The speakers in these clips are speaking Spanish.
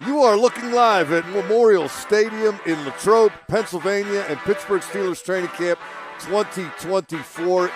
You are looking live at Memorial Stadium in Latrobe, Pennsylvania, and Pittsburgh Steelers Training Camp 2024.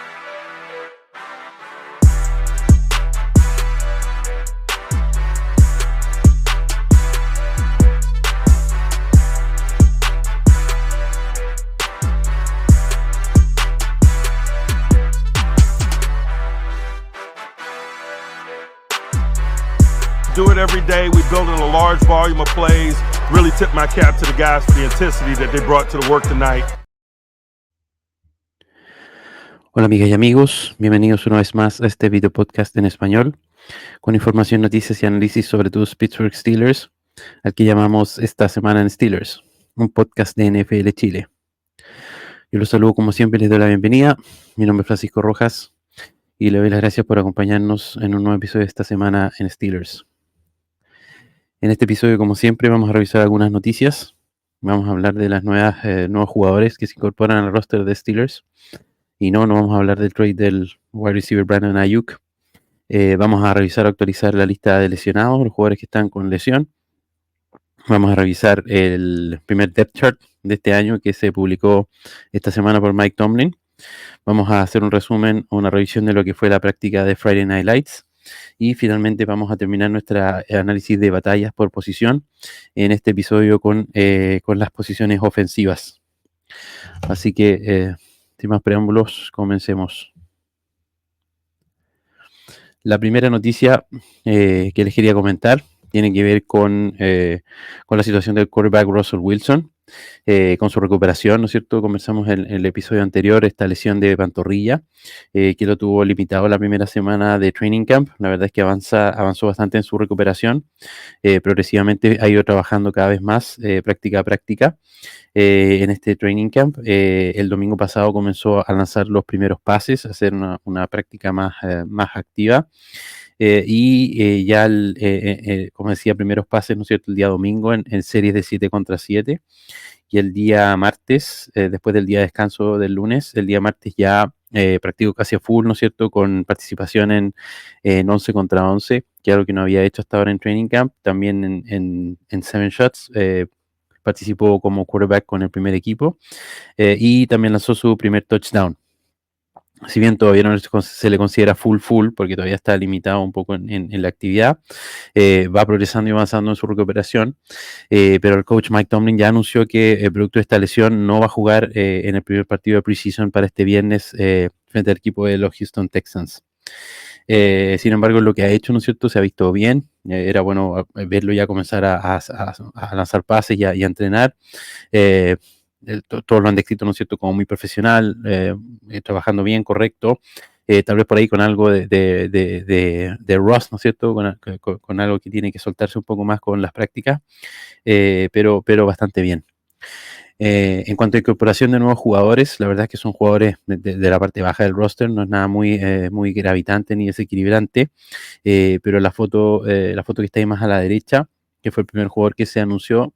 Do it every day. We build in a large volume of plays. Really tip my cap to the guys for the intensity that they brought to the work tonight. Hola amigas y amigos, bienvenidos una vez más a este video podcast en español con información, noticias y análisis sobre tus Pittsburgh Steelers, al que llamamos Esta Semana en Steelers, un podcast de NFL Chile. Yo los saludo como siempre, les doy la bienvenida. Mi nombre es Francisco Rojas y le doy las gracias por acompañarnos en un nuevo episodio de Esta Semana en Steelers. En este episodio, como siempre, vamos a revisar algunas noticias. Vamos a hablar de las nuevos jugadores que se incorporan al roster de Steelers. Y no vamos a hablar del trade del wide receiver Brandon Aiyuk. Vamos a revisar, actualizar la lista de lesionados, los jugadores que están con lesión. Vamos a revisar el primer depth chart de este año que se publicó esta semana por Mike Tomlin. Vamos a hacer un resumen o una revisión de lo que fue la práctica de Friday Night Lights. Y finalmente vamos a terminar nuestro análisis de batallas por posición en este episodio con las posiciones ofensivas. Así que, sin más preámbulos, comencemos. La primera noticia que les quería comentar tiene que ver con la situación del quarterback Russell Wilson, con su recuperación, ¿no es cierto? Conversamos en el episodio anterior esta lesión de pantorrilla que lo tuvo limitado la primera semana de training camp. La verdad es que avanzó bastante en su recuperación. Progresivamente ha ido trabajando cada vez más, práctica a práctica, en este training camp. El domingo pasado comenzó a lanzar los primeros pases, a hacer una práctica más activa. Como decía, primeros pases, ¿no es cierto?, el día domingo en series de 7 contra 7, y el día martes, después del día de descanso del lunes, el día martes ya practicó casi a full, ¿no es cierto?, con participación en 11 contra 11, que es algo que no había hecho hasta ahora en training camp. También en 7 shots participó como quarterback con el primer equipo, y también lanzó su primer touchdown. Si bien todavía no se le considera full, porque todavía está limitado un poco en la actividad, va progresando y avanzando en su recuperación, pero el coach Mike Tomlin ya anunció que producto de esta lesión no va a jugar en el primer partido de preseason para este viernes frente al equipo de los Houston Texans. Sin embargo, lo que ha hecho, ¿no es cierto?, se ha visto bien. Era bueno verlo ya comenzar a lanzar pases y a entrenar. Todos lo han descrito, ¿no es cierto?, como muy profesional, trabajando bien, correcto, tal vez por ahí con algo de rust, ¿no es cierto?, con algo que tiene que soltarse un poco más con las prácticas, pero bastante bien. En cuanto a incorporación de nuevos jugadores, la verdad es que son jugadores de la parte baja del roster, no es nada muy gravitante ni desequilibrante, pero la foto que está ahí más a la derecha, que fue el primer jugador que se anunció,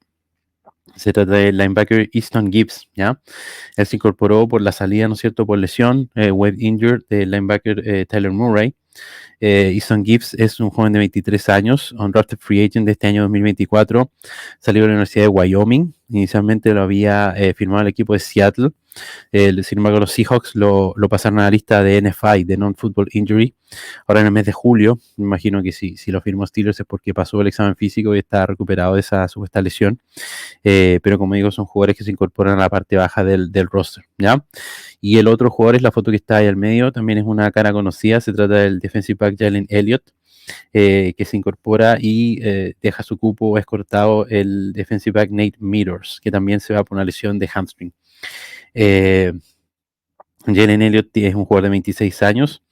se trata del linebacker Easton Gibbs, ¿ya? Él se incorporó por la salida, ¿no es cierto?, por lesión, web injured, del linebacker Tyler Murray. Easton Gibbs es un joven de 23 años, undrafted free agent de este año 2024, salió de la Universidad de Wyoming. Inicialmente lo había firmado el equipo de Seattle. Sin embargo, los Seahawks lo pasaron a la lista de NFI, de Non-Football Injury, ahora en el mes de julio. Me imagino que si lo firmó Steelers es porque pasó el examen físico y está recuperado de esa supuesta lesión. Pero como digo, son jugadores que se incorporan a la parte baja del roster, ¿ya? Y el otro jugador es la foto que está ahí al medio, también es una cara conocida. Se trata del defensive back Jalen Elliott, que se incorpora y deja su cupo escortado el defensive back Nate Meadors, que también se va por una lesión de hamstring. Jalen Elliott es un jugador de 26 años,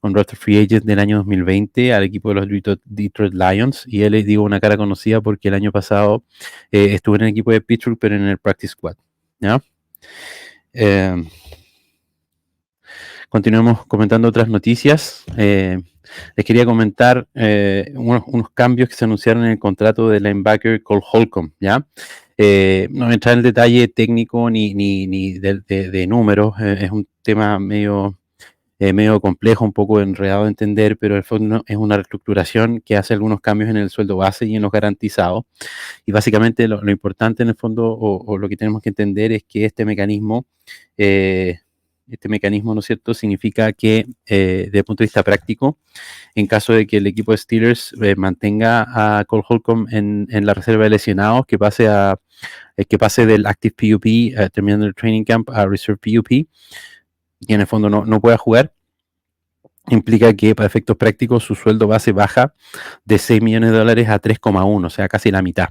un roster free agent del año 2020 al equipo de los Detroit Lions, y él, les digo, una cara conocida porque el año pasado estuvo en el equipo de Pittsburgh, pero en el practice squad, ¿ya? Continuemos comentando otras noticias. Les quería comentar unos cambios que se anunciaron en el contrato del linebacker Cole Holcomb, ¿ya? No voy a entrar en el detalle técnico ni de números, es un tema medio medio complejo, un poco enredado de entender, pero en el fondo es una reestructuración que hace algunos cambios en el sueldo base y en los garantizados. Y básicamente lo importante en el fondo, o lo que tenemos que entender es que este mecanismo, ¿no es cierto?, significa que desde el punto de vista práctico, en caso de que el equipo de Steelers mantenga a Cole Holcomb en la reserva de lesionados, que pase del Active PUP, terminando el training camp, a Reserve PUP, y en el fondo no pueda jugar, implica que para efectos prácticos su sueldo base baja de $6 millones a 3,1, o sea, casi la mitad.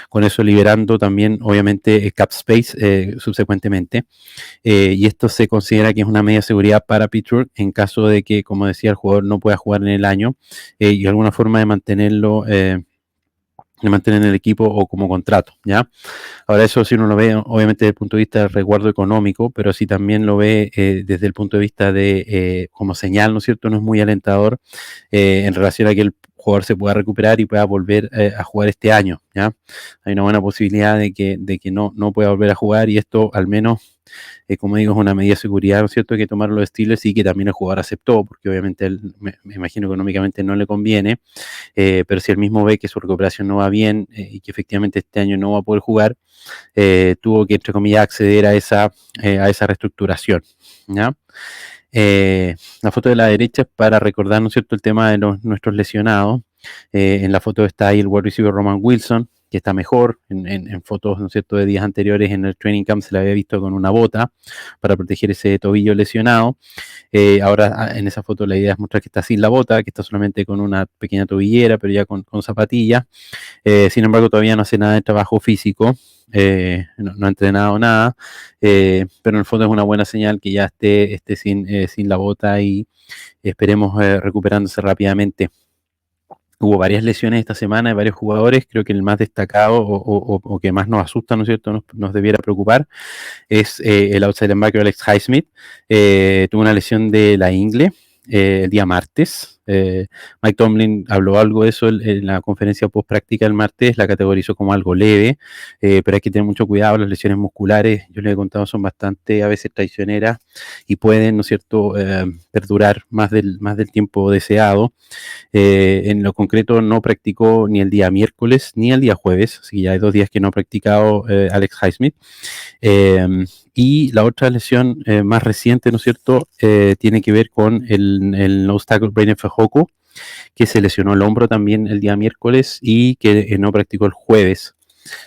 Con eso liberando también, obviamente, cap space subsecuentemente. Y esto se considera que es una medida de seguridad para Pittsburgh en caso de que, como decía, el jugador no pueda jugar en el año y alguna forma de mantenerlo de mantener en el equipo o como contrato, ¿ya? Ahora eso si uno lo ve obviamente desde el punto de vista del resguardo económico, pero si también lo ve desde el punto de vista de como señal, ¿no es cierto?, no es muy alentador en relación a que el jugador se pueda recuperar y pueda volver a jugar este año, ¿ya? Hay una buena posibilidad de que no pueda volver a jugar y esto al menos como digo, es una medida de seguridad, ¿no es cierto?, que tomaron los Steelers y que también el jugador aceptó, porque obviamente él, me imagino económicamente no le conviene, pero si él mismo ve que su recuperación no va bien y que efectivamente este año no va a poder jugar, tuvo que, entre comillas, acceder a esa reestructuración, ¿ya? La foto de la derecha es para recordar, ¿no es cierto?, el tema de nuestros lesionados. En la foto está ahí el wide receiver Roman Wilson, que está mejor. En fotos, ¿no es cierto?, de días anteriores en el training camp se le había visto con una bota para proteger ese tobillo lesionado. Ahora en esa foto la idea es mostrar que está sin la bota, que está solamente con una pequeña tobillera, pero ya con zapatillas. Sin embargo, todavía no hace nada de trabajo físico. No ha entrenado nada, pero en el fondo es una buena señal que ya esté sin la bota y esperemos recuperándose rápidamente. Hubo varias lesiones esta semana de varios jugadores. Creo que el más destacado o que más nos asusta, ¿no es cierto?, nos debiera preocupar es el outside linebacker Alex Highsmith. Tuvo una lesión de la ingle el día martes. Mike Tomlin habló algo de eso en la conferencia post práctica el martes, la categorizó como algo leve, pero hay que tener mucho cuidado. Las lesiones musculares, yo les he contado, son bastante a veces traicioneras y pueden, ¿no es cierto?, perdurar más del tiempo deseado. En lo concreto no practicó ni el día miércoles ni el día jueves, así que ya hay 2 días que no ha practicado Alex Highsmith. Y la otra lesión más reciente, ¿no es cierto?, tiene que ver con el nose tackle Brandon Fehoko, que se lesionó el hombro también el día miércoles y que no practicó el jueves.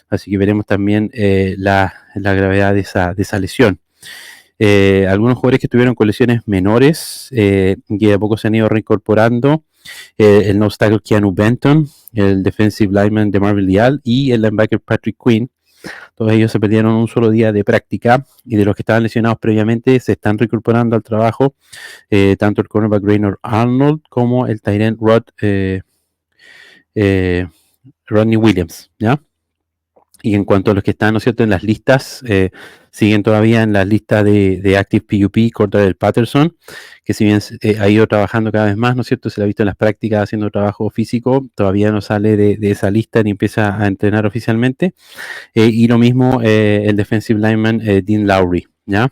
Así que veremos también la gravedad de esa lesión. Algunos jugadores que estuvieron con lesiones menores que de a poco se han ido reincorporando, el nose tackle Keanu Benton, el defensive lineman de Marvin Leal y el linebacker Patrick Quinn. Todos ellos se perdieron un solo día de práctica y de los que estaban lesionados previamente se están reincorporando al trabajo, tanto el cornerback Raynor Arnold como el tight end Rodney Williams, ¿ya? Y en cuanto a los que están, ¿no es cierto?, en las listas, siguen todavía en la lista de Active PUP, Cordell Patterson, que si bien ha ido trabajando cada vez más, ¿no es cierto?, se le ha visto en las prácticas haciendo trabajo físico, todavía no sale de esa lista ni empieza a entrenar oficialmente. Y lo mismo el defensive lineman Dean Lowry, ¿ya?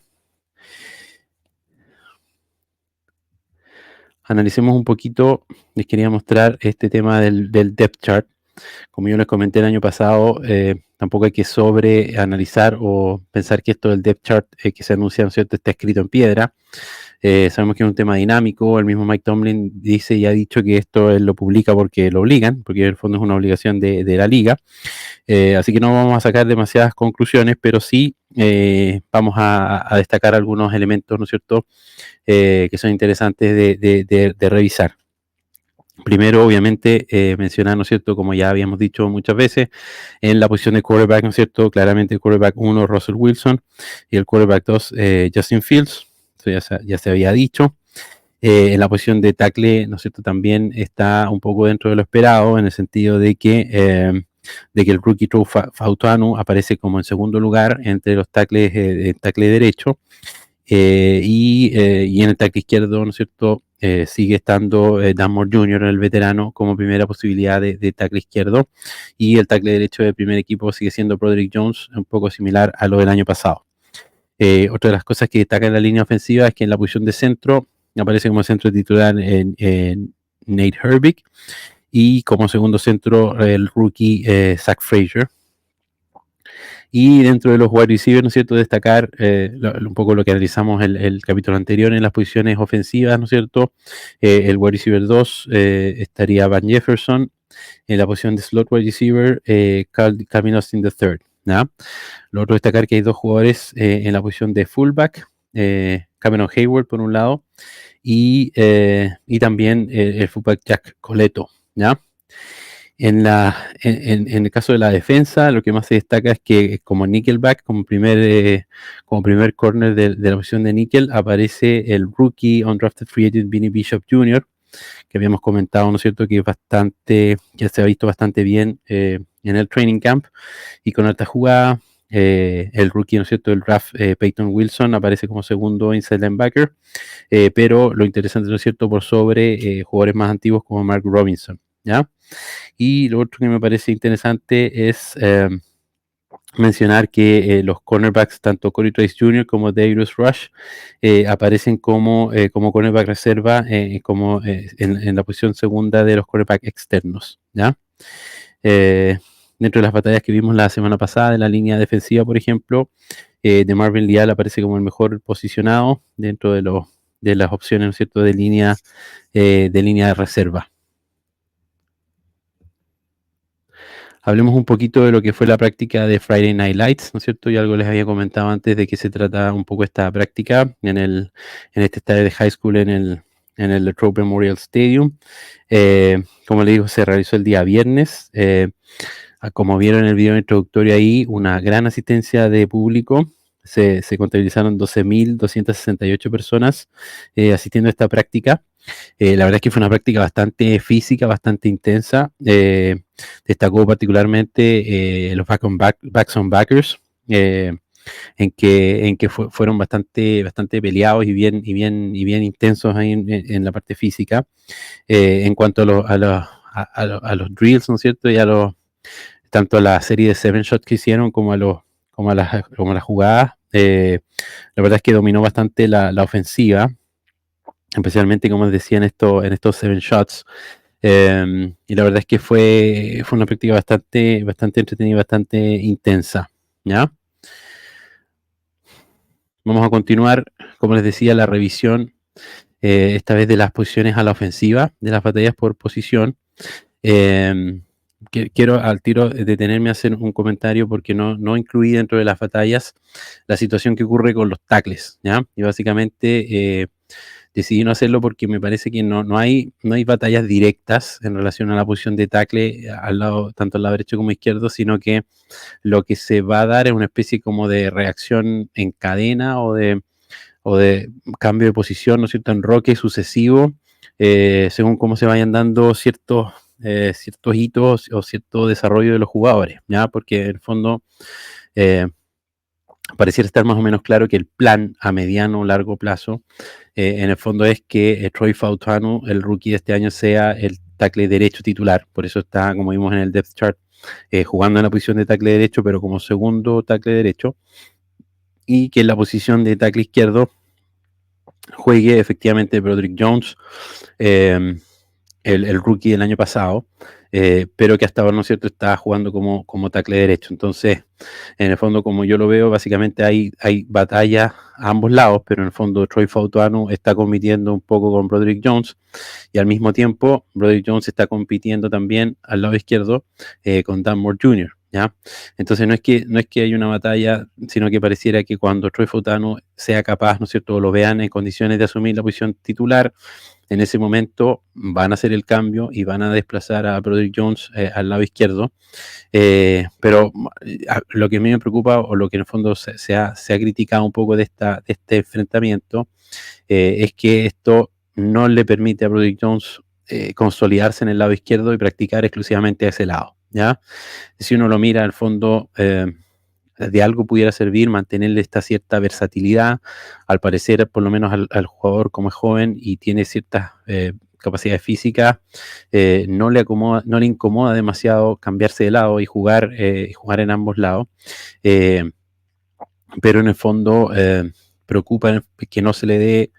Analicemos un poquito, les quería mostrar este tema del depth chart. Como yo les comenté el año pasado, tampoco hay que sobreanalizar o pensar que esto del depth chart que se anuncia, ¿no es cierto?, está escrito en piedra. Sabemos que es un tema dinámico. El mismo Mike Tomlin dice y ha dicho que esto él lo publica porque lo obligan, porque en el fondo es una obligación de la liga. Así que no vamos a sacar demasiadas conclusiones, pero sí vamos a destacar algunos elementos, ¿no es cierto?, que son interesantes de revisar. Primero, obviamente, mencionar, ¿no es cierto?, como ya habíamos dicho muchas veces, en la posición de quarterback, ¿no es cierto?, claramente el quarterback 1, Russell Wilson, y el quarterback 2, Justin Fields, eso ya se había dicho. En la posición de tackle, ¿no es cierto?, también está un poco dentro de lo esperado, en el sentido de que el rookie Joe Fautanu aparece como en segundo lugar entre los tackles, tackle derecho, y en el tackle izquierdo, ¿no es cierto?, sigue estando Dan Moore Jr., el veterano, como primera posibilidad de tackle izquierdo, y el tackle derecho del primer equipo sigue siendo Broderick Jones, un poco similar a lo del año pasado. Otra de las cosas que destaca en la línea ofensiva es que en la posición de centro aparece como centro titular en Nate Herbig, y como segundo centro el rookie Zach Frazier. Y dentro de los wide receivers, ¿no es cierto?, destacar un poco lo que analizamos el capítulo anterior en las posiciones ofensivas, ¿no es cierto? El wide receiver 2 estaría Van Jefferson, en la posición de slot wide receiver, Calvin Austin III. ¿Ya? Lo otro destacar que hay dos jugadores en la posición de fullback, Cameron Hayward por un lado, y también el fullback Jack Coletto. ¿Ya? En el caso de la defensa, lo que más se destaca es que como nickelback, como primer corner de la posición de nickel, aparece el rookie undrafted free agent Vinny Bishop Jr., que habíamos comentado, ¿no es cierto?, que se ha visto bastante bien en el training camp y con alta jugada. El rookie, ¿no es cierto?, el draft Peyton Wilson aparece como segundo inside linebacker, pero lo interesante, ¿no es cierto?, por sobre jugadores más antiguos como Mark Robinson, ¿ya? Y lo otro que me parece interesante es mencionar que los cornerbacks, tanto Corey Trice Jr. como Darius Rush, aparecen como cornerback reserva, en la posición segunda de los cornerbacks externos, ¿ya? Dentro de las batallas que vimos la semana pasada de la línea defensiva, por ejemplo, de Marvin Leal aparece como el mejor posicionado dentro de las opciones, ¿no es cierto?, de línea de reserva. Hablemos un poquito de lo que fue la práctica de Friday Night Lights, ¿no es cierto? Y algo les había comentado antes de que se trata un poco esta práctica en este estadio de high school en el Latrobe Memorial Stadium. Como les digo, se realizó el día viernes. Como vieron en el video introductorio ahí, una gran asistencia de público. Se contabilizaron 12.268 personas asistiendo a esta práctica. La verdad es que fue una práctica bastante física, bastante intensa. Destacó particularmente los backs on backers, en que fueron bastante peleados y bien intensos ahí en la parte física. En cuanto a los drills, ¿no es cierto? Y tanto a la serie de 7 shots que hicieron como a las jugadas, la verdad es que dominó bastante la ofensiva, especialmente, como les decía, en estos 7 shots. Y la verdad es que fue una práctica bastante entretenida, bastante intensa, ¿ya? Vamos a continuar, como les decía, la revisión, esta vez de las posiciones a la ofensiva, de las batallas por posición. Quiero al tiro detenerme a hacer un comentario porque no incluí dentro de las batallas la situación que ocurre con los tackles, ¿ya? Y básicamente decidí no hacerlo porque me parece que no hay batallas directas en relación a la posición de tackle tanto al lado derecho como izquierdo, sino que lo que se va a dar es una especie como de reacción en cadena o de cambio de posición, ¿no es cierto?, enroque sucesivo, según cómo se vayan dando ciertos hitos o cierto desarrollo de los jugadores, ¿ya? Porque en el fondo pareciera estar más o menos claro que el plan a mediano o largo plazo, en el fondo es que Troy Fautanu, el rookie de este año, sea el tackle derecho titular. Por eso está, como vimos en el depth chart, jugando en la posición de tackle derecho, pero como segundo tackle derecho, y que en la posición de tackle izquierdo juegue efectivamente Broderick Jones, el rookie del año pasado, pero que hasta ahora, ¿no es cierto?, está jugando como tackle derecho. Entonces, en el fondo, como yo lo veo, básicamente hay batalla a ambos lados, pero en el fondo Troy Fautanu está compitiendo un poco con Broderick Jones, y al mismo tiempo Broderick Jones está compitiendo también al lado izquierdo con Dan Moore Jr., ¿ya? Entonces no es que haya una batalla, sino que pareciera que cuando Troy Fautanu sea capaz, ¿no es cierto?, o lo vean en condiciones de asumir la posición titular, en ese momento van a hacer el cambio y van a desplazar a Broderick Jones al lado izquierdo. Pero lo que a mí me preocupa, o lo que en el fondo se ha criticado un poco de este enfrentamiento, es que esto no le permite a Broderick Jones consolidarse en el lado izquierdo y practicar exclusivamente a ese lado, ¿ya? Si uno lo mira al fondo, de algo pudiera servir mantenerle esta cierta versatilidad. Al parecer, por lo menos al jugador, como es joven y tiene ciertas capacidades físicas, no le incomoda demasiado cambiarse de lado y jugar en ambos lados, pero en el fondo preocupa que no se le dé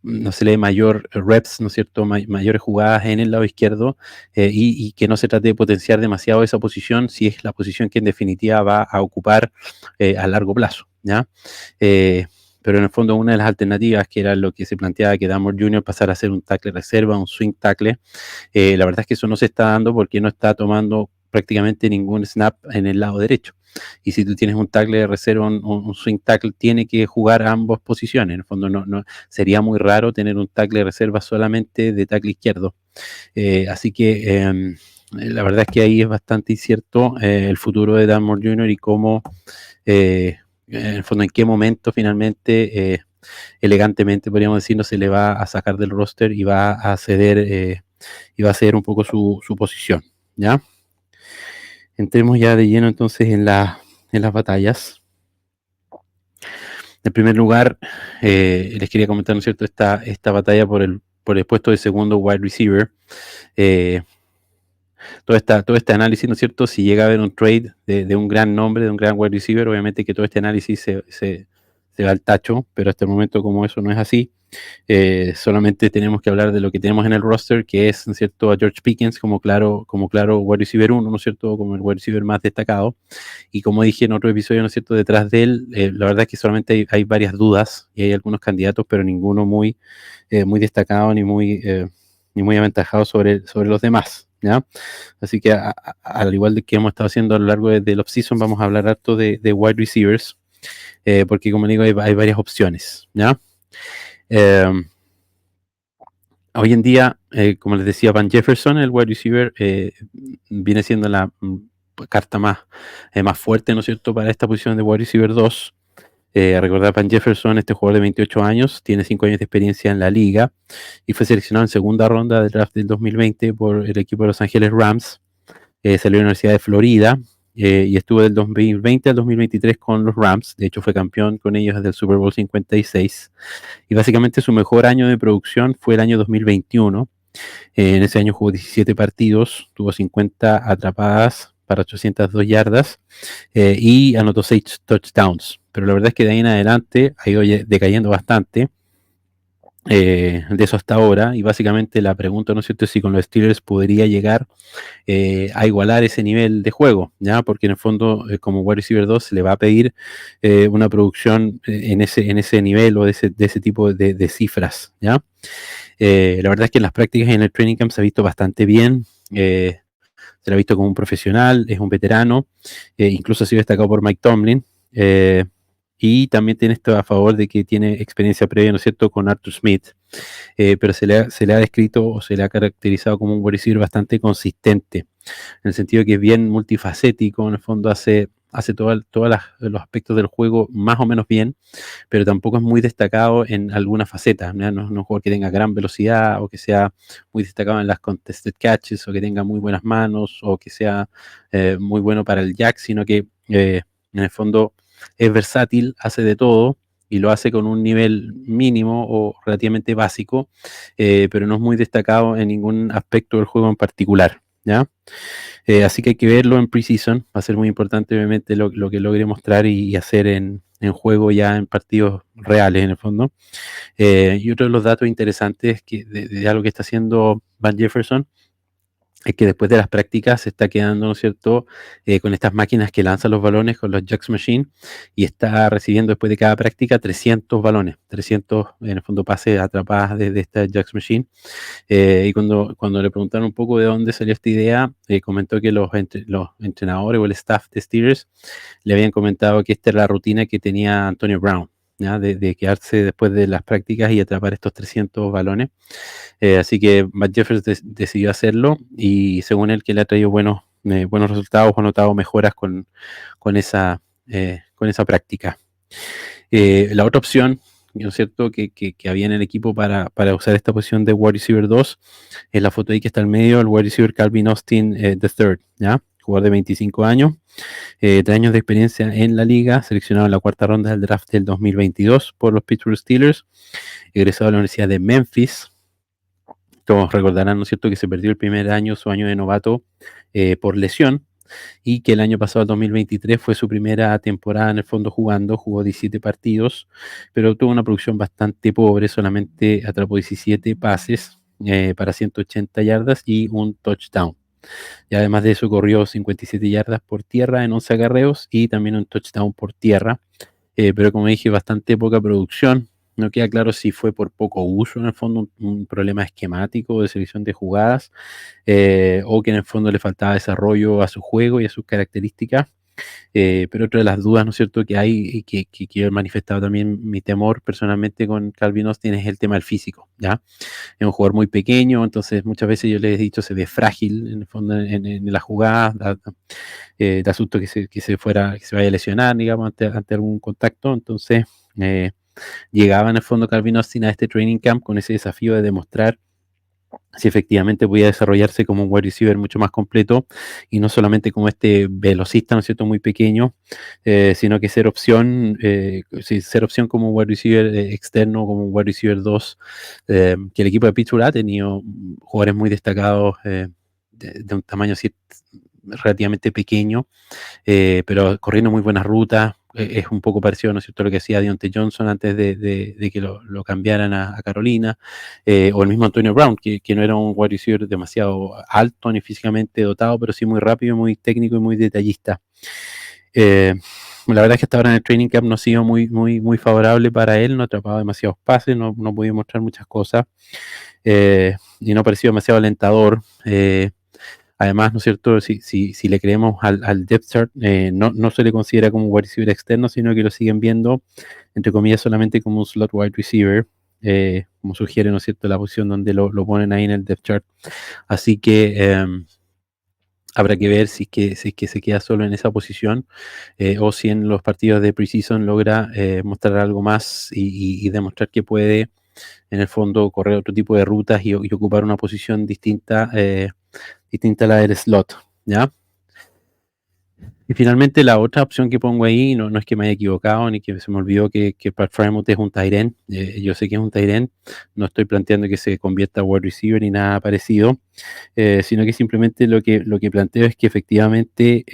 no se le dé mayor reps, ¿no es cierto?, mayores jugadas en el lado izquierdo, y que no se trate de potenciar demasiado esa posición si es la posición que en definitiva va a ocupar a largo plazo, ¿ya? Pero en el fondo una de las alternativas, que era lo que se planteaba, que Dunmore Jr. pasara a ser un tackle reserva, un swing tackle, la verdad es que eso no se está dando porque no está tomando prácticamente ningún snap en el lado derecho. Y si tú tienes un tackle de reserva, un swing tackle, tiene que jugar a ambas posiciones. En el fondo no sería muy raro tener un tackle de reserva solamente de tackle izquierdo. Así que la verdad es que ahí es bastante incierto el futuro de Dunmore Jr. y cómo, en el fondo, en qué momento finalmente, elegantemente podríamos decir, no se le va a sacar del roster y va a ceder un poco su posición, ¿ya? Entremos ya de lleno entonces en las batallas. En primer lugar, les quería comentar, ¿no es cierto?, esta batalla por el puesto de segundo wide receiver. Todo este análisis, ¿no es cierto?, si llega a haber un trade de un gran nombre, de un gran wide receiver, obviamente que todo este análisis se va al tacho, pero hasta el momento, como eso no es así, solamente tenemos que hablar de lo que tenemos en el roster, que es, ¿no es cierto?, a George Pickens como claro wide receiver 1, ¿no es cierto?, como el wide receiver más destacado. Y como dije en otro episodio, ¿no es cierto?, detrás de él, la verdad es que solamente hay varias dudas y hay algunos candidatos, pero ninguno muy destacado ni muy aventajado sobre los demás, ¿ya? Así que al igual de que hemos estado haciendo a lo largo del off-season, vamos a hablar harto de wide receivers, porque como digo, hay varias opciones, ¿ya? Hoy en día, como les decía, Van Jefferson, el wide receiver, viene siendo la carta más fuerte, ¿no es cierto?, para esta posición de wide receiver 2. Recordar, Van Jefferson, este jugador de 28 años, tiene 5 años de experiencia en la liga y fue seleccionado en segunda ronda del draft del 2020 por el equipo de Los Ángeles Rams. Salió de la Universidad de Florida y estuvo del 2020 al 2023 con los Rams. De hecho, fue campeón con ellos desde el Super Bowl 56. Y básicamente su mejor año de producción fue el año 2021. En ese año jugó 17 partidos, tuvo 50 atrapadas para 802 yardas y anotó 6 touchdowns. Pero la verdad es que de ahí en adelante ha ido decayendo bastante. De eso hasta ahora, y básicamente la pregunta, ¿no es cierto?, es si con los Steelers podría llegar a igualar ese nivel de juego, ¿ya? Porque en el fondo, como wide receiver 2, se le va a pedir una producción en ese nivel o de ese tipo de cifras, ¿ya? La verdad es que en las prácticas y en el training camp se ha visto bastante bien. Se le ha visto como un profesional, es un veterano, incluso ha sido destacado por Mike Tomlin. Y también tiene esto a favor de que tiene experiencia previa, ¿no es cierto?, con Arthur Smith, pero se le ha descrito o se le ha caracterizado como un wide receiver bastante consistente, en el sentido que es bien multifacético, en el fondo hace todos los aspectos del juego más o menos bien, pero tampoco es muy destacado en algunas facetas, ¿no? No es un jugador que tenga gran velocidad o que sea muy destacado en las contested catches o que tenga muy buenas manos o que sea muy bueno para el jack, sino que en el fondo es versátil, hace de todo y lo hace con un nivel mínimo o relativamente básico, pero no es muy destacado en ningún aspecto del juego en particular, ¿ya? Así que hay que verlo en preseason, va a ser muy importante obviamente lo que logre mostrar y hacer en juego ya en partidos reales en el fondo. Y otro de los datos interesantes que de algo que está haciendo Van Jefferson es que después de las prácticas se está quedando, ¿no es cierto?, con estas máquinas que lanzan los balones, con los Jax Machine, y está recibiendo después de cada práctica 300 balones, 300 en el fondo pases atrapadas desde esta Jax Machine. Y cuando le preguntaron un poco de dónde salió esta idea, comentó que los entrenadores o el staff de Steelers le habían comentado que esta era la rutina que tenía Antonio Brown, ¿ya? De quedarse después de las prácticas y atrapar estos 300 balones. Así que Matt Jefferson decidió hacerlo y según él que le ha traído buenos resultados, ha notado mejoras con esa práctica. La otra opción, ¿no es cierto?, que había en el equipo para usar esta posición de wide receiver 2 es la foto ahí que está al medio, el wide receiver Calvin Austin III, ¿ya? Jugador de 25 años, 3 años de experiencia en la liga, seleccionado en la cuarta ronda del draft del 2022 por los Pittsburgh Steelers, egresado de la Universidad de Memphis. Todos recordarán, ¿no es cierto?, que se perdió el primer año, su año de novato, por lesión, y que el año pasado, el 2023, fue su primera temporada en el fondo jugó 17 partidos, pero tuvo una producción bastante pobre, solamente atrapó 17 pases para 180 yardas y un touchdown. Y además de eso corrió 57 yardas por tierra en 11 acarreos y también un touchdown por tierra. Pero como dije, bastante poca producción. No queda claro si fue por poco uso, en el fondo, un problema esquemático de selección de jugadas, o que en el fondo le faltaba desarrollo a su juego y a sus características. Pero otra de las dudas, ¿no es cierto?, que hay y que yo he manifestado también mi temor personalmente con Calvin Austin es el tema del físico, ¿ya? Es un jugador muy pequeño, entonces muchas veces yo les he dicho se ve frágil en el fondo en la jugada, da susto que se vaya a lesionar, digamos, ante algún contacto. Entonces llegaba en el fondo Calvin Austin a este training camp con ese desafío de demostrar si efectivamente podía desarrollarse como un wide receiver mucho más completo y no solamente como este velocista, ¿no es cierto?, muy pequeño, sino que ser opción como un wide receiver externo, como un wide receiver 2, que el equipo de Pittsburgh ha tenido jugadores muy destacados de un tamaño así relativamente pequeño, pero corriendo muy buenas rutas. Es un poco parecido, ¿no es cierto?, a lo que hacía Diontae Johnson antes de que lo cambiaran a Carolina, o el mismo Antonio Brown, que no era un wide receiver demasiado alto ni físicamente dotado, pero sí muy rápido, muy técnico y muy detallista. La verdad es que hasta ahora en el training camp no ha sido muy favorable para él, no ha atrapado demasiados pases, no ha podido mostrar muchas cosas, y no ha parecido demasiado alentador. Además, ¿no es cierto?, si le creemos al depth chart, no se le considera como un wide receiver externo, sino que lo siguen viendo, entre comillas, solamente como un slot wide receiver, como sugiere, ¿no es cierto?, la posición donde lo ponen ahí en el depth chart. Así que habrá que ver si es que se queda solo en esa posición, o si en los partidos de preseason logra mostrar algo más y demostrar que puede, en el fondo, correr otro tipo de rutas y ocupar una posición distinta a la del slot, ¿ya? Y finalmente la otra opción que pongo ahí, no es que me haya equivocado ni que se me olvidó que Pat Freiermuth es un tight end. Yo sé que es un tight end, no estoy planteando que se convierta a wide receiver ni nada parecido, sino que simplemente lo que planteo es que efectivamente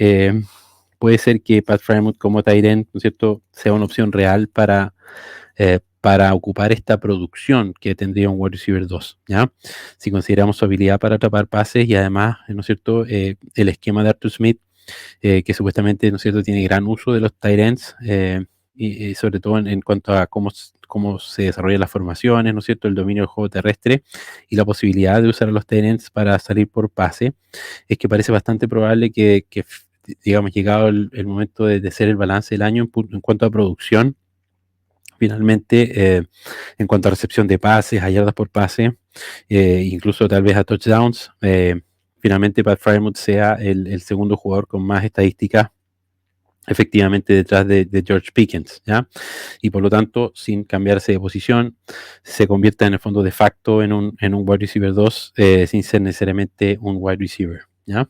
puede ser que Pat Freiermuth como tight end, ¿no es cierto?, sea una opción real para ocupar esta producción que tendría un wide receiver 2, ¿ya? Si consideramos su habilidad para atrapar pases y además, ¿no es cierto?, el esquema de Arthur Smith, que supuestamente, ¿no es cierto?, tiene gran uso de los tight ends, y sobre todo en cuanto a cómo se desarrollan las formaciones, ¿no es cierto?, el dominio del juego terrestre y la posibilidad de usar a los tight ends para salir por pase, es que parece bastante probable que digamos, llegado el momento de ser el balance del año en cuanto a producción, finalmente, en cuanto a recepción de pases, a yardas por pase, incluso tal vez a touchdowns, finalmente Pat Freiermuth sea el segundo jugador con más estadísticas efectivamente detrás de George Pickens, ¿ya? Y por lo tanto, sin cambiarse de posición, se convierte en el fondo de facto en un wide receiver 2, sin ser necesariamente un wide receiver, ¿ya?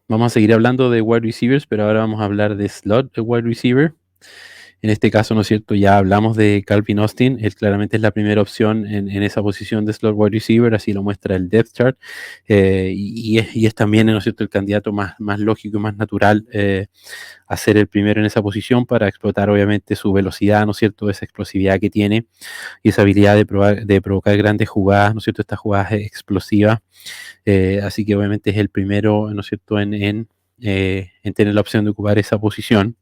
Vamos a seguir hablando de wide receivers, pero ahora vamos a hablar de slot de wide receiver. En este caso, ¿no es cierto?, ya hablamos de Calvin Austin, él claramente es la primera opción en esa posición de slot wide receiver, así lo muestra el depth chart, y es también, ¿no es cierto?, el candidato más lógico y más natural a ser el primero en esa posición para explotar obviamente su velocidad, ¿no es cierto?, esa explosividad que tiene y esa habilidad de provocar grandes jugadas, ¿no es cierto?, estas jugadas explosivas, así que obviamente es el primero, ¿no es cierto?, en tener la opción de ocupar esa posición.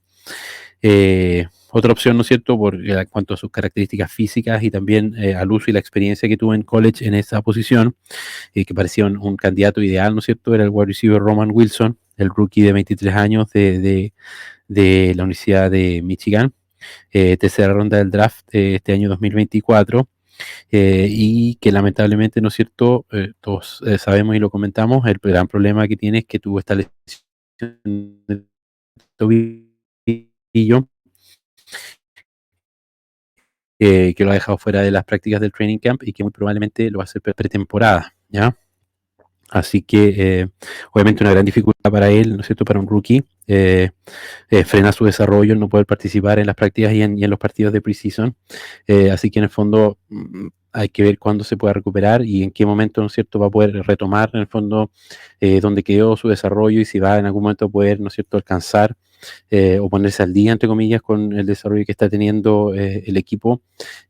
Otra opción, ¿no es cierto?, en cuanto a sus características físicas y también al uso y la experiencia que tuvo en college en esa posición, que parecía un candidato ideal, ¿no es cierto?, era el wide receiver Roman Wilson, el rookie de 23 años de la Universidad de Michigan, tercera ronda del draft este año 2024, y que lamentablemente, ¿no es cierto?, todos sabemos y lo comentamos, el gran problema que tiene es que tuvo esta lesión del tobillo, que lo ha dejado fuera de las prácticas del training camp y que muy probablemente lo va a hacer pretemporada, ¿ya? Así que obviamente una gran dificultad para él, ¿no es cierto?, para un rookie, frena su desarrollo, el no poder participar en las prácticas y en los partidos de preseason, así que en el fondo hay que ver cuándo se pueda recuperar y en qué momento, ¿no es cierto?, va a poder retomar en el fondo donde quedó su desarrollo y si va en algún momento a poder, ¿no es cierto?, alcanzar o ponerse al día, entre comillas, con el desarrollo que está teniendo el equipo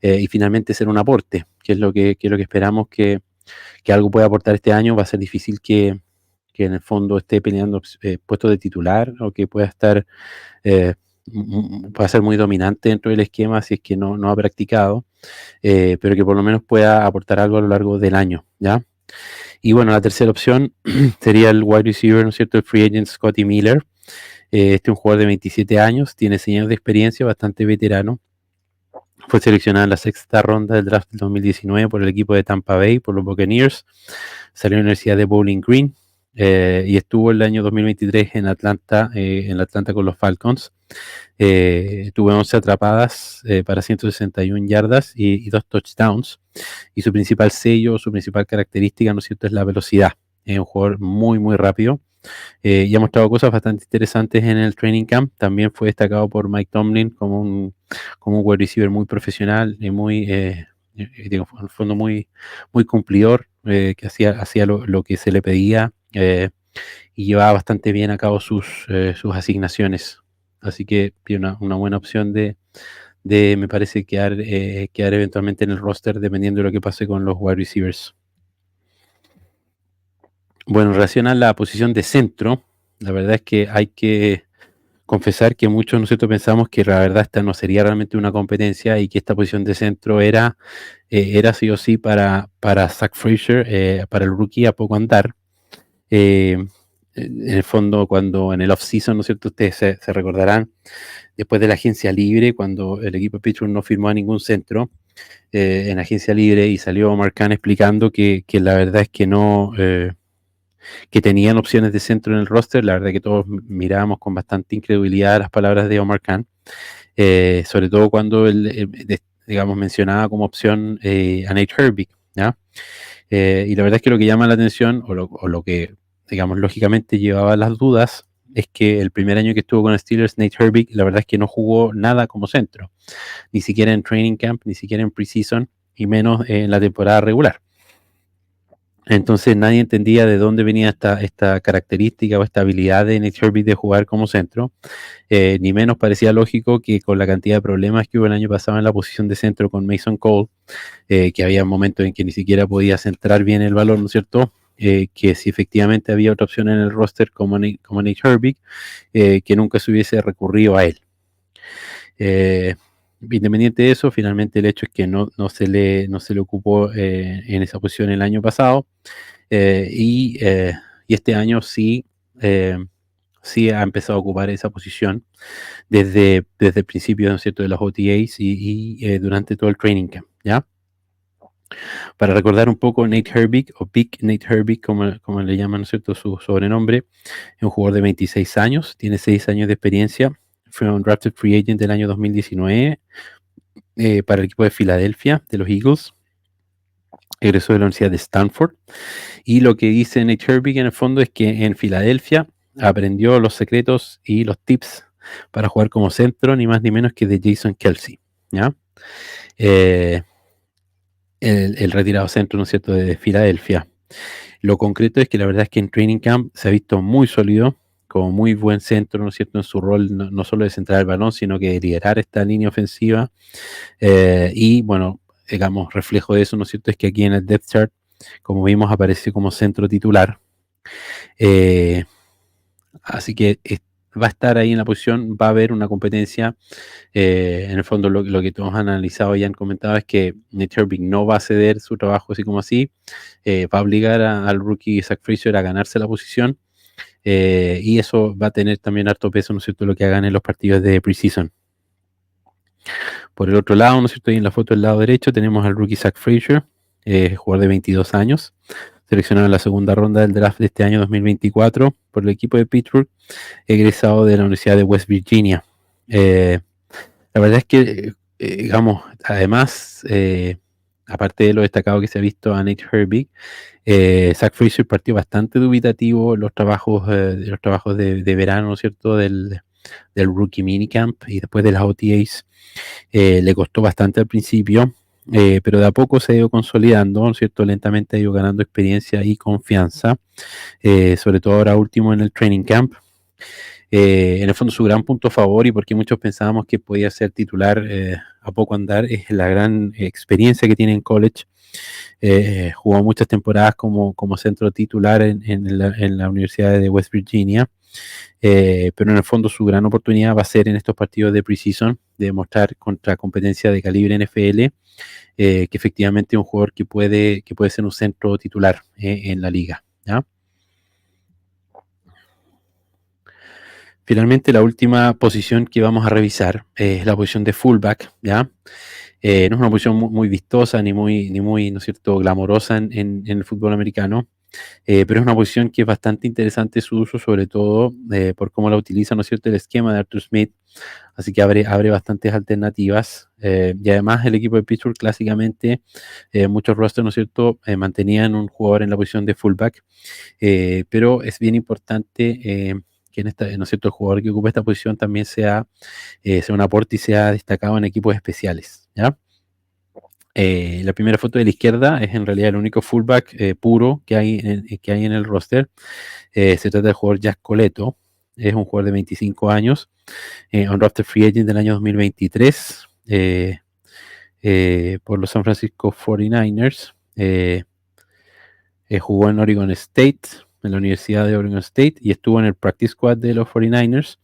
y finalmente ser un aporte, que es lo que esperamos que algo pueda aportar este año. Va a ser difícil que en el fondo esté peleando puestos de titular o que pueda estar, va a ser muy dominante dentro del esquema si es que no ha practicado, pero que por lo menos pueda aportar algo a lo largo del año, ¿ya? Y bueno, la tercera opción sería el wide receiver, ¿no es cierto?, el free agent Scotty Miller. Este es un jugador de 27 años, tiene 6 años de experiencia, bastante veterano. Fue seleccionado en la 6ª ronda del draft del 2019 por el equipo de Tampa Bay, por los Buccaneers. Salió de la Universidad de Bowling Green y estuvo el año 2023 en Atlanta con los Falcons. Tuvo 11 atrapadas para 161 yardas y 2 touchdowns. Y su principal sello, su principal característica, ¿no es cierto?, es la velocidad. Es un jugador muy, muy rápido. Y ha mostrado cosas bastante interesantes en el training camp. También fue destacado por Mike Tomlin como un wide receiver muy profesional y muy, digo, en el fondo muy, muy cumplidor, que hacía lo que se le pedía y llevaba bastante bien a cabo sus asignaciones. Así que una buena opción de me parece quedar eventualmente en el roster dependiendo de lo que pase con los wide receivers. Bueno, en relación a la posición de centro, la verdad es que hay que confesar que muchos nosotros pensamos que la verdad esta no sería realmente una competencia y que esta posición de centro era sí o sí para Zach Frazier, para el rookie a poco andar. En el fondo, cuando en el off-season, ¿no es cierto?, ustedes se recordarán, después de la agencia libre, cuando el equipo de Pittsburgh no firmó a ningún centro en agencia libre y salió Omar Khan explicando que la verdad es que no... que tenían opciones de centro en el roster. La verdad que todos mirábamos con bastante incredulidad las palabras de Omar Khan, sobre todo cuando él, digamos, mencionaba como opción a Nate Herbig, ¿ya? Y la verdad es que lo que llama la atención, o lo que, digamos, lógicamente llevaba las dudas, es que el primer año que estuvo con Steelers, Nate Herbig, la verdad es que no jugó nada como centro, ni siquiera en training camp, ni siquiera en preseason, y menos en la temporada regular. Entonces nadie entendía de dónde venía esta característica o esta habilidad de Nate Herbig de jugar como centro, ni menos parecía lógico que con la cantidad de problemas que hubo el año pasado en la posición de centro con Mason Cole, que había momentos en que ni siquiera podía centrar bien el balón, ¿no es cierto?, que si efectivamente había otra opción en el roster como Nate Herbig, que nunca se hubiese recurrido a él. Independiente de eso, finalmente el hecho es que no se le ocupó en esa posición el año pasado y este año sí ha empezado a ocupar esa posición desde el principio, ¿no es cierto?, de los OTAs y durante todo el training camp, ¿ya? Para recordar un poco, Nate Herbig, o Big Nate Herbig, como le llaman, ¿no es cierto?, su sobrenombre, es un jugador de 26 años, tiene 6 años de experiencia. Fue un drafted free agent del año 2019 para el equipo de Filadelfia, de los Eagles. Egresó de la Universidad de Stanford. Y lo que dice Nate Herbig en el fondo es que en Filadelfia aprendió los secretos y los tips para jugar como centro, ni más ni menos que de Jason Kelce, ¿ya? El retirado centro, ¿no es cierto?, de Filadelfia. Lo concreto es que la verdad es que en training camp se ha visto muy sólido, como muy buen centro, ¿no es cierto?, en su rol no solo de centrar el balón, sino que de liderar esta línea ofensiva. Y bueno, digamos, reflejo de eso, ¿no es cierto?, es que aquí en el depth chart, como vimos, aparece como centro titular. Así que va a estar ahí en la posición, va a haber una competencia. En el fondo lo que todos han analizado y han comentado es que Nate Herbig no va a ceder su trabajo así como así, va a obligar al rookie Zach Frazier a ganarse la posición, y eso va a tener también harto peso, ¿no es cierto?, lo que hagan en los partidos de preseason. Por el otro lado, ¿no es cierto?, ahí en la foto del lado derecho tenemos al rookie Zach Frazier, jugador de 22 años, seleccionado en la segunda ronda del draft de este año 2024 por el equipo de Pittsburgh, egresado de la Universidad de West Virginia. La verdad es que, digamos, además, aparte de lo destacado que se ha visto a Nate Herbig, Zach Frazier partió bastante dubitativo en los trabajos de verano, ¿no es cierto?, del rookie minicamp y después de las OTAs. Le costó bastante al principio. pero de a poco se ha ido consolidando, ¿no es cierto? Lentamente ha ido ganando experiencia y confianza, sobre todo ahora último en el training camp. En el fondo su gran punto a favor y porque muchos pensábamos que podía ser titular a poco andar es la gran experiencia que tiene en college. Jugó muchas temporadas como centro titular en la Universidad de West Virginia, pero en el fondo su gran oportunidad va a ser en estos partidos de preseason, de mostrar contra competencia de calibre NFL, que efectivamente es un jugador que puede ser un centro titular en la liga, ¿ya? Finalmente, la última posición que vamos a revisar es la posición de fullback, ¿ya? No es una posición muy vistosa ni muy, ¿no es cierto?, glamorosa en el fútbol americano, pero es una posición que es bastante interesante su uso, sobre todo por cómo la utiliza, ¿no es cierto?, el esquema de Arthur Smith, así que abre bastantes alternativas, y además el equipo de Pittsburgh clásicamente, muchos rosters, ¿no es cierto?, mantenían un jugador en la posición de fullback, pero es bien importante que ¿no es cierto?, el jugador que ocupa esta posición también sea un aporte y sea destacado en equipos especiales, ¿ya? La primera foto de la izquierda es en realidad el único fullback puro que hay en el roster. Se trata del jugador Jack Coletto, es un jugador de 25 años, undrafted free agent del año 2023 por los San Francisco 49ers. Jugó en Oregon State, en la Universidad de Oregon State, y estuvo en el practice squad de los 49ers,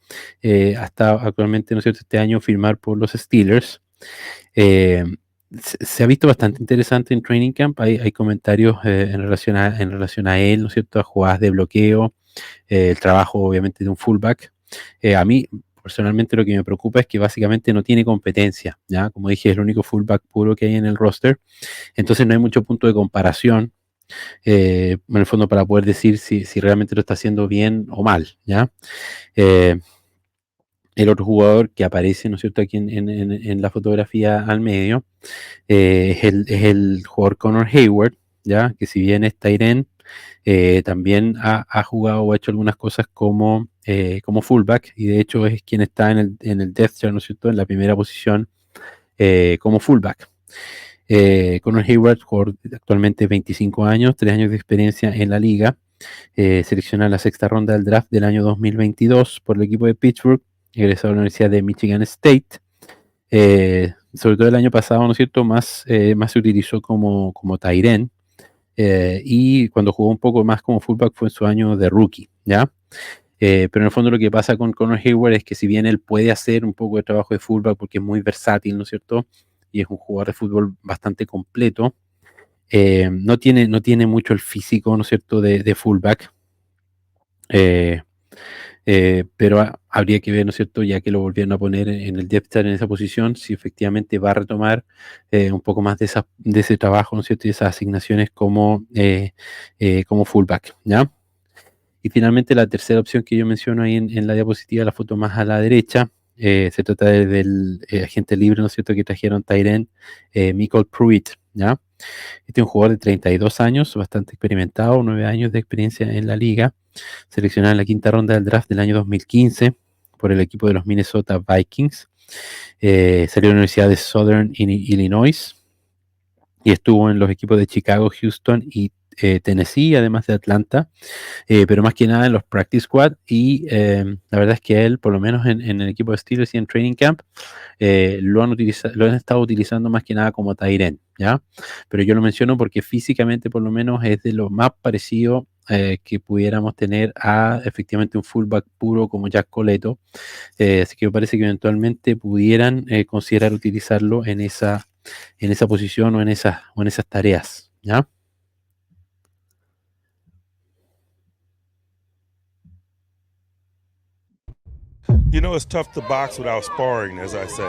hasta actualmente, ¿no es cierto?, este año firmar por los Steelers. Se ha visto bastante interesante en training camp, hay comentarios en relación a él, ¿no es cierto?, a jugadas de bloqueo, el trabajo obviamente de un fullback. A mí personalmente lo que me preocupa es que básicamente no tiene competencia, ¿ya? Como dije, es el único fullback puro que hay en el roster, entonces no hay mucho punto de comparación, en el fondo, para poder decir si realmente lo está haciendo bien o mal, ¿ya? El otro jugador que aparece, ¿no es cierto?, aquí en la fotografía al medio, es el jugador Connor Hayward, ¿ya? Que si bien es tight end, también ha jugado o ha hecho algunas cosas como fullback, y de hecho es quien está en el depth chart, ¿no es cierto?, en la primera posición como fullback. Connor Hayward, jugador actualmente 25 años, 3 años de experiencia en la liga, selecciona en la sexta ronda del draft del año 2022 por el equipo de Pittsburgh, egresado a la Universidad de Michigan State. Sobre todo el año pasado, ¿no es cierto?, más se utilizó como tight end, y cuando jugó un poco más como fullback fue en su año de rookie, ¿ya? Pero en el fondo lo que pasa con Connor Hayward es que si bien él puede hacer un poco de trabajo de fullback porque es muy versátil, ¿no es cierto?, y es un jugador de fútbol bastante completo, no tiene mucho el físico, ¿no es cierto?, de fullback, pero habría que ver, ¿no es cierto?, ya que lo volvieron a poner en el depth chart en esa posición, si efectivamente va a retomar un poco más de ese trabajo, ¿no es cierto?, y esas asignaciones como fullback, ¿ya? Y finalmente la tercera opción que yo menciono ahí en la diapositiva, la foto más a la derecha, se trata del agente libre, ¿no es cierto?, que trajeron tight end, Michael Pruitt, ¿ya? Este es un jugador de 32 años, bastante experimentado, 9 años de experiencia en la liga, seleccionado en la quinta ronda del draft del año 2015 por el equipo de los Minnesota Vikings. Salió de la Universidad de Southern Illinois y estuvo en los equipos de Chicago, Houston y Tennessee, además de Atlanta, pero más que nada en los practice squad, y la verdad es que él, por lo menos en el equipo de Steelers y en training camp, lo han estado utilizando más que nada como tight end, ¿ya? Pero yo lo menciono porque físicamente por lo menos es de lo más parecido que pudiéramos tener a efectivamente un fullback puro como Jack Coletto, así que me parece que eventualmente pudieran considerar utilizarlo en esa posición o en esas tareas, ¿ya? You know, it's tough to box without sparring, as I say.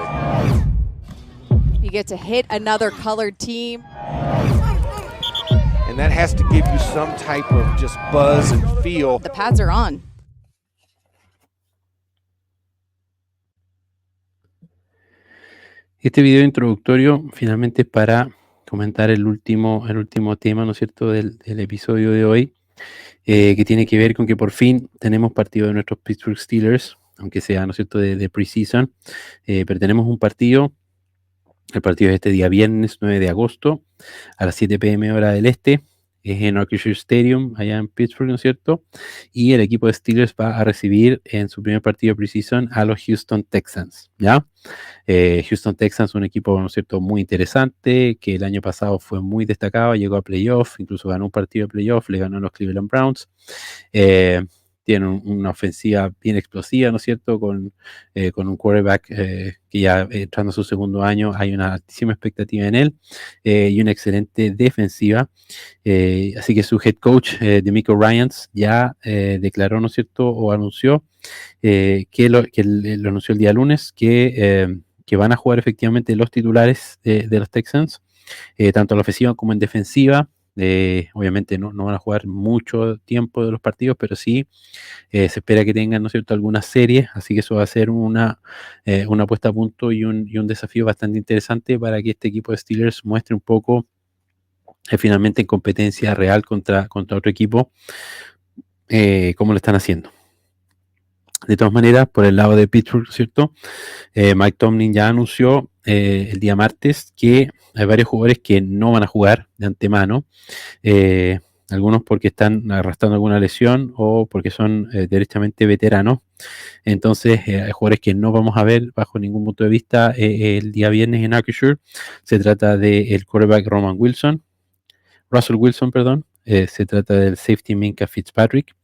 You get to hit another colored team. And that has to give you some type of just buzz and feel. The pads are on. Este video introductorio finalmente es para comentar el último tema, ¿no es cierto?, del episodio de hoy, que tiene que ver con que por fin tenemos partido de nuestros Pittsburgh Steelers, aunque sea, ¿no es cierto?, de preseason, pero tenemos un partido El partido es este día viernes 9 de agosto a las 7 p.m. hora del este. Es en Acrisure Stadium, allá en Pittsburgh, ¿no es cierto? Y el equipo de Steelers va a recibir en su primer partido de preseason a los Houston Texans, ¿ya? Houston Texans, un equipo, ¿no es cierto?, muy interesante, que el año pasado fue muy destacado, llegó a playoff, incluso ganó un partido de playoff, le ganó a los Cleveland Browns. Tiene una ofensiva bien explosiva, ¿no es cierto?, con un quarterback que ya entrando a su segundo año hay una altísima expectativa en él, y una excelente defensiva. Así que su head coach, DeMeco Ryans, ya declaró, ¿no es cierto?, o anunció que lo anunció el día lunes, que van a jugar efectivamente los titulares de los Texans, tanto en la ofensiva como en defensiva. Obviamente no van a jugar mucho tiempo de los partidos, pero sí se espera que tengan, ¿no es cierto?, algunas series, así que eso va a ser una puesta a punto y un desafío bastante interesante para que este equipo de Steelers muestre un poco finalmente en competencia real contra otro equipo, cómo lo están haciendo. De todas maneras, por el lado de Pittsburgh, ¿cierto? Mike Tomlin ya anunció el día martes que hay varios jugadores que no van a jugar de antemano, algunos porque están arrastrando alguna lesión o porque son derechamente veteranos. Entonces, hay jugadores que no vamos a ver bajo ningún punto de vista el día viernes en Acrisure. Se trata del quarterback Russell Wilson, perdón. Se trata del safety Minkah Fitzpatrick.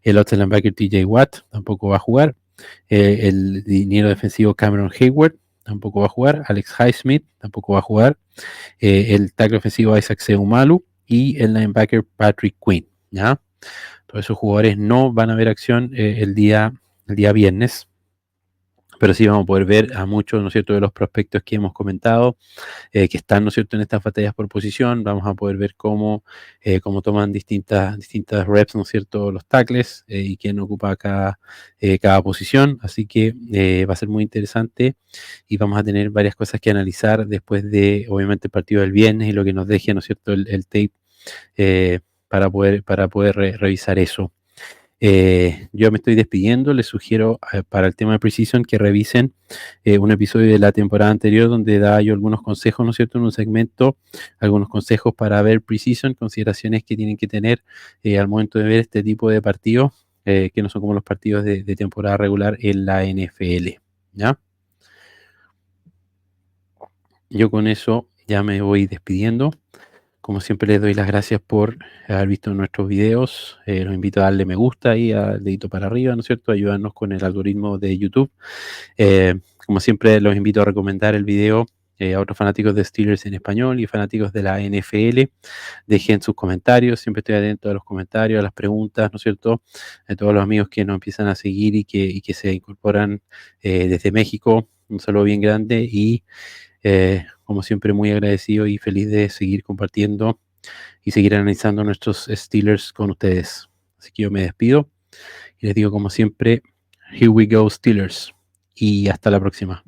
El outside linebacker TJ Watt tampoco va a jugar. El liniero defensivo Cameron Hayward tampoco va a jugar. Alex Highsmith tampoco va a jugar. El tackle ofensivo Isaac Seumalo y el linebacker Patrick Quinn, ¿ya? Todos esos jugadores no van a ver acción el día viernes, pero sí vamos a poder ver a muchos, ¿no es cierto?, de los prospectos que hemos comentado, que están, ¿no es cierto?, en estas batallas por posición. Vamos a poder ver cómo toman distintas reps, ¿no es cierto?, los tackles y quién ocupa cada posición. Así que va a ser muy interesante y vamos a tener varias cosas que analizar después de, obviamente, el partido del viernes y lo que nos deje, ¿no es cierto?, el tape para poder revisar eso. Yo me estoy despidiendo, les sugiero para el tema de Precision que revisen un episodio de la temporada anterior donde da yo algunos consejos, ¿no es cierto?, en un segmento, algunos consejos para ver Precision, consideraciones que tienen que tener al momento de ver este tipo de partidos, que no son como los partidos de temporada regular en la NFL, ¿ya? Yo con eso ya me voy despidiendo. Como siempre, les doy las gracias por haber visto nuestros videos. Los invito a darle me gusta y al dedito para arriba, ¿no es cierto? Ayudarnos con el algoritmo de YouTube. Como siempre, los invito a recomendar el video a otros fanáticos de Steelers en español y fanáticos de la NFL. Dejen sus comentarios. Siempre estoy atento a los comentarios, a las preguntas, ¿no es cierto? A todos los amigos que nos empiezan a seguir y que se incorporan desde México. Un saludo bien grande y como siempre, muy agradecido y feliz de seguir compartiendo y seguir analizando nuestros Steelers con ustedes. Así que yo me despido y les digo, como siempre, here we go Steelers, y hasta la próxima.